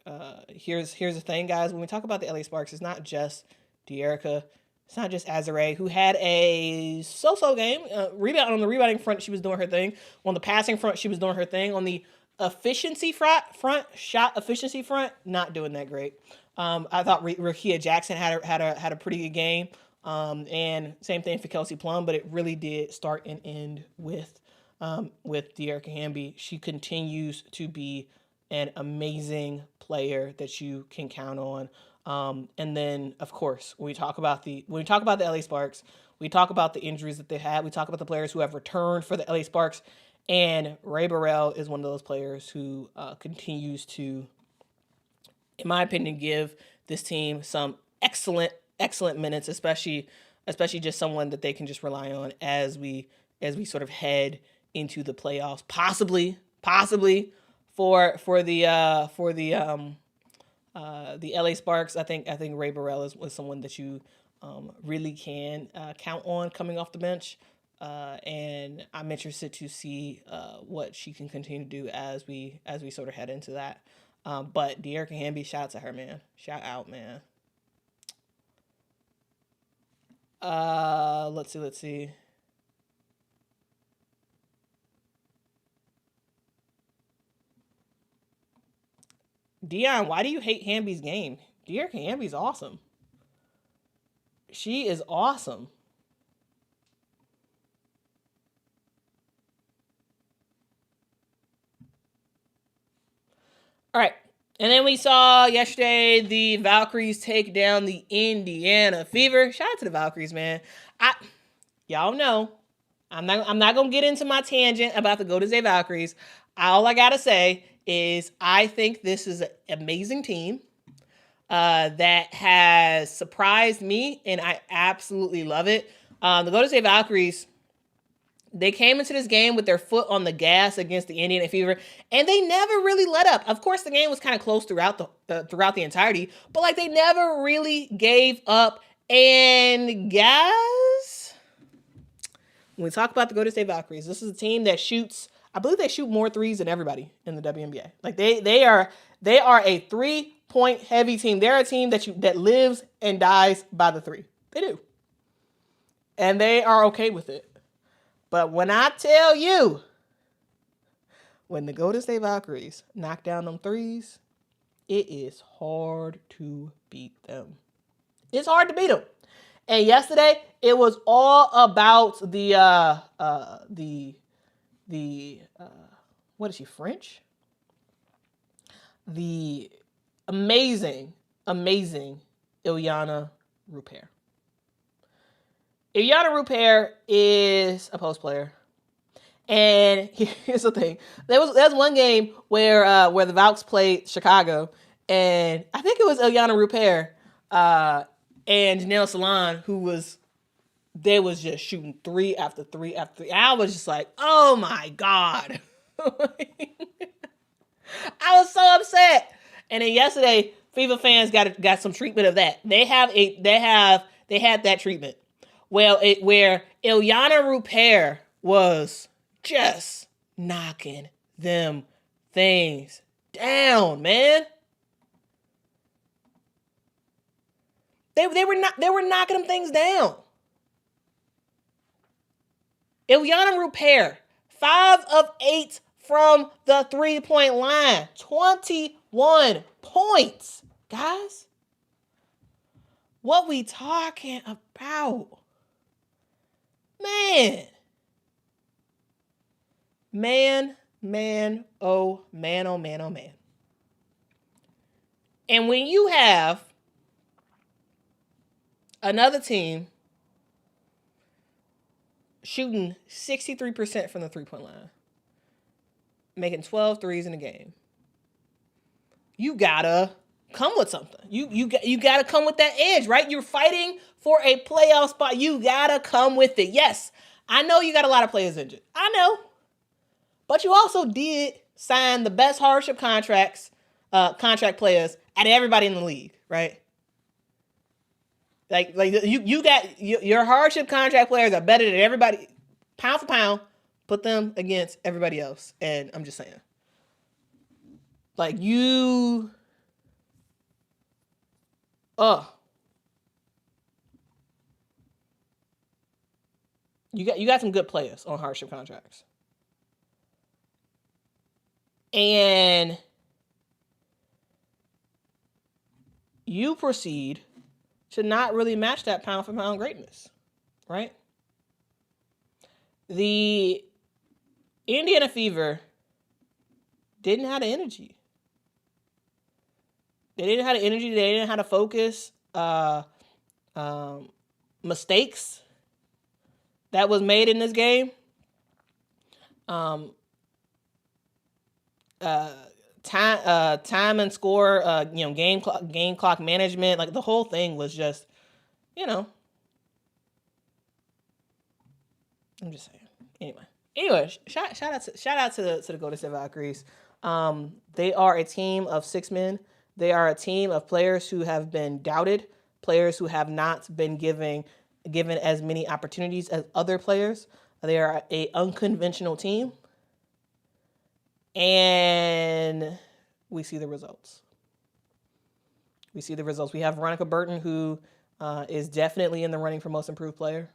Here's the thing, guys. When we talk about the LA Sparks, it's not just De'Erica. It's not just Azare, who had a so-so game. On the rebounding front, she was doing her thing. On the passing front, she was doing her thing. On the efficiency shot efficiency front, not doing that great. I thought Rakia Jackson had a pretty good game. And same thing for Kelsey Plum, but it really did start and end with De'Erica Hamby. She continues to be an amazing player that you can count on. And then, of course, when we talk about the LA Sparks, we talk about the injuries that they had. We talk about the players who have returned for the LA Sparks. And Ray Burrell is one of those players who continues to, in my opinion, give this team some excellent minutes, especially just someone that they can just rely on as we sort of head into the playoffs, possibly for the LA Sparks. I think Ray Burrell was someone that you really can count on coming off the bench. And I'm interested to see what she can continue to do as we sort of head into that. But De'Erica Hamby, shout out to her, man. Shout out, man. Let's see. Dion, why do you hate Hamby's game? De'Erica Hamby's awesome. She is awesome. All right. And then we saw yesterday the Valkyries take down the Indiana Fever. Shout out to the Valkyries, man. Y'all know, I'm not going to get into my tangent about the Golden State Valkyries. All I got to say is I think this is an amazing team that has surprised me, and I absolutely love it. The Golden State Valkyries, they came into this game with their foot on the gas against the Indiana Fever, and they never really let up. Of course, the game was kind of close throughout the entirety, but like they never really gave up. And guys, when we talk about the Golden State Valkyries, this is a team that shoots. I believe they shoot more threes than everybody in the WNBA. Like they are a 3-point heavy team. They're a team that lives and dies by the three. They do, and they are okay with it. But when I tell you when the Golden State Valkyries knock down them threes, it is hard to beat them. It's hard to beat them. And yesterday, it was all about what is she, French? The amazing Ilyana Rupert. Ilyana Rupert is a post player. And here's the thing. There was one game where the Valks played Chicago, and I think it was Ilyana Rupert and Janelle Salon who was just shooting three after three after three. I was just like, oh my God. I was so upset. And then yesterday, FIFA fans got some treatment of that. They had that treatment. Well, where Ilyana Rupert was just knocking them things down, man. They were knocking them things down. Ilyana Rupert, 5 of 8 from the 3-point line. 21 points. Guys, what we talking about? Man, oh man. And when you have another team shooting 63% from the 3-point line, making 12 threes in a game, you gotta come with something. You gotta come with that edge, right? You're fighting for a playoff spot. You gotta come with it. Yes, I know you got a lot of players injured. I know. But you also did sign the best hardship contract players out of everybody in the league, right? Like you got your hardship contract players are better than everybody, pound for pound. Put them against everybody else, and I'm just saying, like you got some good players on hardship contracts, and you proceed to not really match that pound for pound greatness, right? The Indiana Fever didn't have the energy. They didn't have the energy. They didn't have the focus. Mistakes that was made in this game. Time and score. Game clock management. Like the whole thing was just, I'm just saying. Anyway, shout out to the Golden State Valkyries. They are a team of 6 men. They are a team of players who have been doubted, players who have not been given as many opportunities as other players. They are an unconventional team, and we see the results. We have Veronica Burton, who is definitely in the running for most improved player.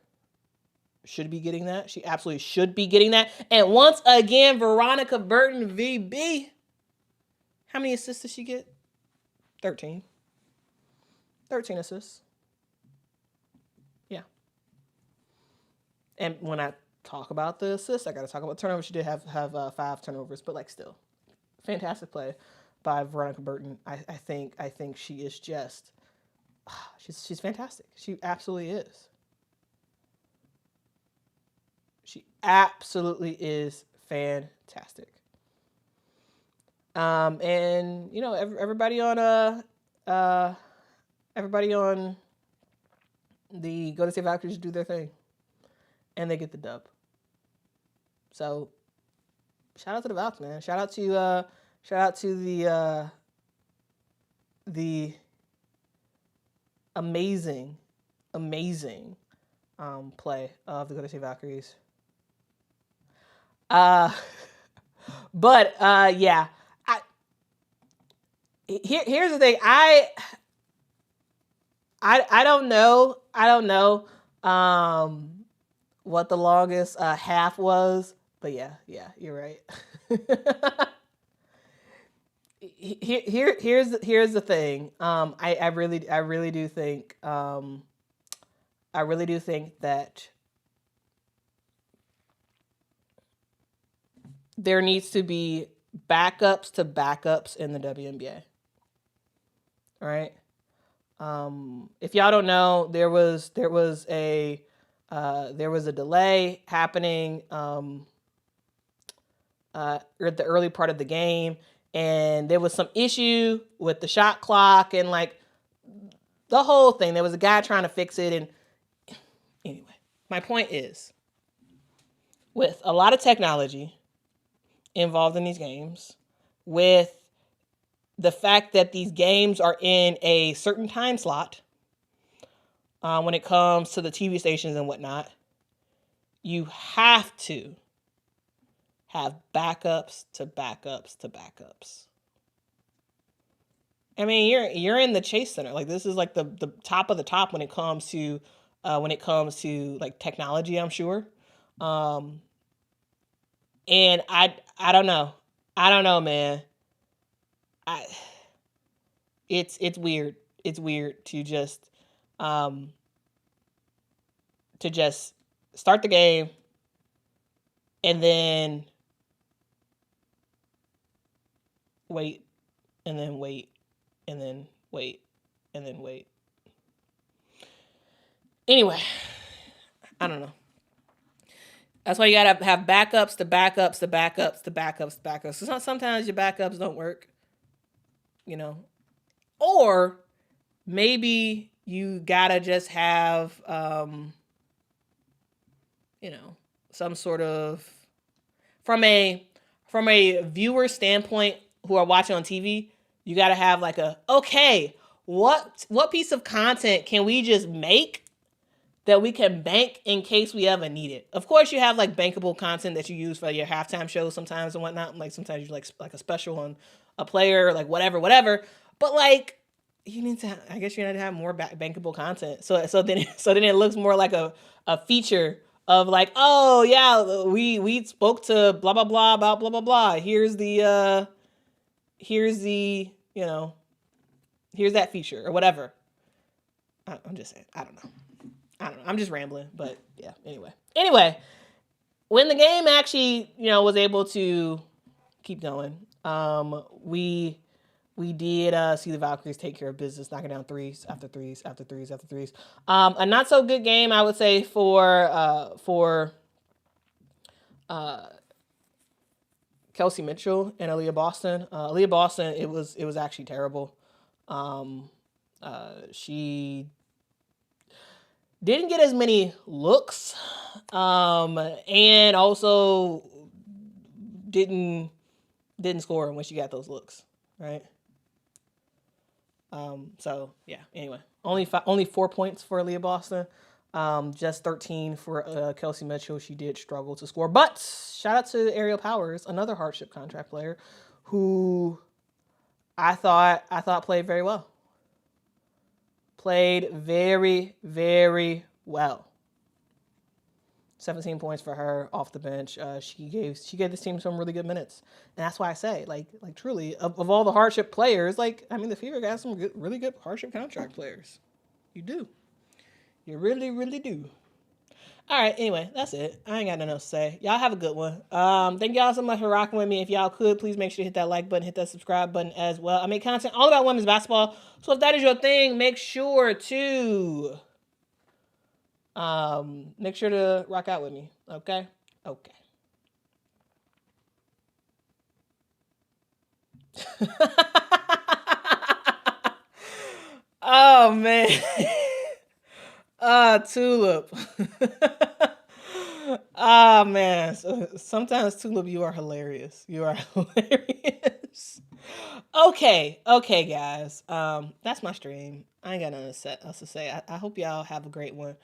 Should be getting that. She absolutely should be getting that. And once again, Veronica Burton, VB. How many assists did she get? 13. 13 assists. Yeah. And when I talk about the assists, I got to talk about turnovers. She did have 5 turnovers, but still, fantastic play by Veronica Burton. I think she is just, she's fantastic. She absolutely is. She absolutely is fantastic. And everybody on the Golden State Valkyries do their thing, and they get the dub. So, shout out to the Valks, man. Shout out to the amazing play of the Golden State Valkyries. Yeah. Here's the thing. I don't know what the longest half was But yeah, you're right. Here's the thing. I really do think that there needs to be backups to backups in the WNBA. All right. If y'all don't know, there was a delay happening at the early part of the game, and there was some issue with the shot clock and like the whole thing. There was a guy trying to fix it, and anyway, my point is, with a lot of technology involved in these games, with the fact that these games are in a certain time slot when it comes to the TV stations and whatnot, you have to have backups to backups to backups. I mean, you're in the Chase Center. Like, this is like the top of the top when it comes to like technology, I'm sure. And I don't know. I don't know, man. It's weird. It's weird to just start the game and then wait and then wait and then wait and then wait. Anyway, I don't know. That's why you gotta have backups to backups to backups to backups to backups. So sometimes your backups don't work, you know. Or maybe you gotta just have, some sort of, from a viewer standpoint who are watching on TV, you gotta have like okay, what piece of content can we just make that we can bank in case we ever need it? Of course, you have like bankable content that you use for your halftime shows sometimes and whatnot. Like sometimes you like a special on a player, like whatever. But like, you need to, I guess you need to have more bankable content. So then it looks more like a feature of like, oh yeah, we spoke to blah blah blah about blah blah blah. Here's that feature or whatever. I'm just saying, I don't know. I'm just rambling, but yeah. Anyway, when the game actually, was able to keep going, we did see the Valkyries take care of business, knocking down threes after threes after threes after threes. A not so good game, I would say, for Kelsey Mitchell and Aaliyah Boston. Aaliyah Boston, it was actually terrible. She didn't get as many looks, and also didn't score when she got those looks, right? So yeah. Anyway, only 4 points for Aaliyah Boston, just 13 for Kelsey Mitchell. She did struggle to score, but shout out to Ariel Powers, another Hardship contract player, who I thought played very well. Played very, very well. 17 points for her off the bench. She gave this team some really good minutes, and that's why I say, like truly, of all the Hardship players, the Fever got some really good Hardship contract players. You do, you really, really do. All right, anyway, that's it. I ain't got nothing else to say. Y'all have a good one. Thank y'all so much for rocking with me. If y'all could, please make sure to hit that like button, hit that subscribe button as well. I make content all about women's basketball, so if that is your thing, make sure to rock out with me. Okay. Oh man. Tulip. Oh man. So, sometimes Tulip, you are hilarious. Okay, guys. That's my stream. I ain't got nothing else to say. I hope y'all have a great one.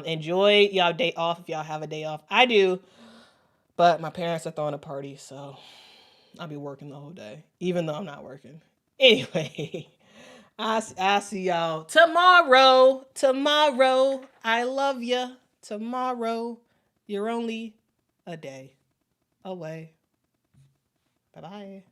Enjoy y'all day off if y'all have a day off. I do, but my parents are throwing a party, so I'll be working the whole day, even though I'm not working. Anyway, I see y'all tomorrow. I love ya. Tomorrow, you're only a day away. Bye-bye.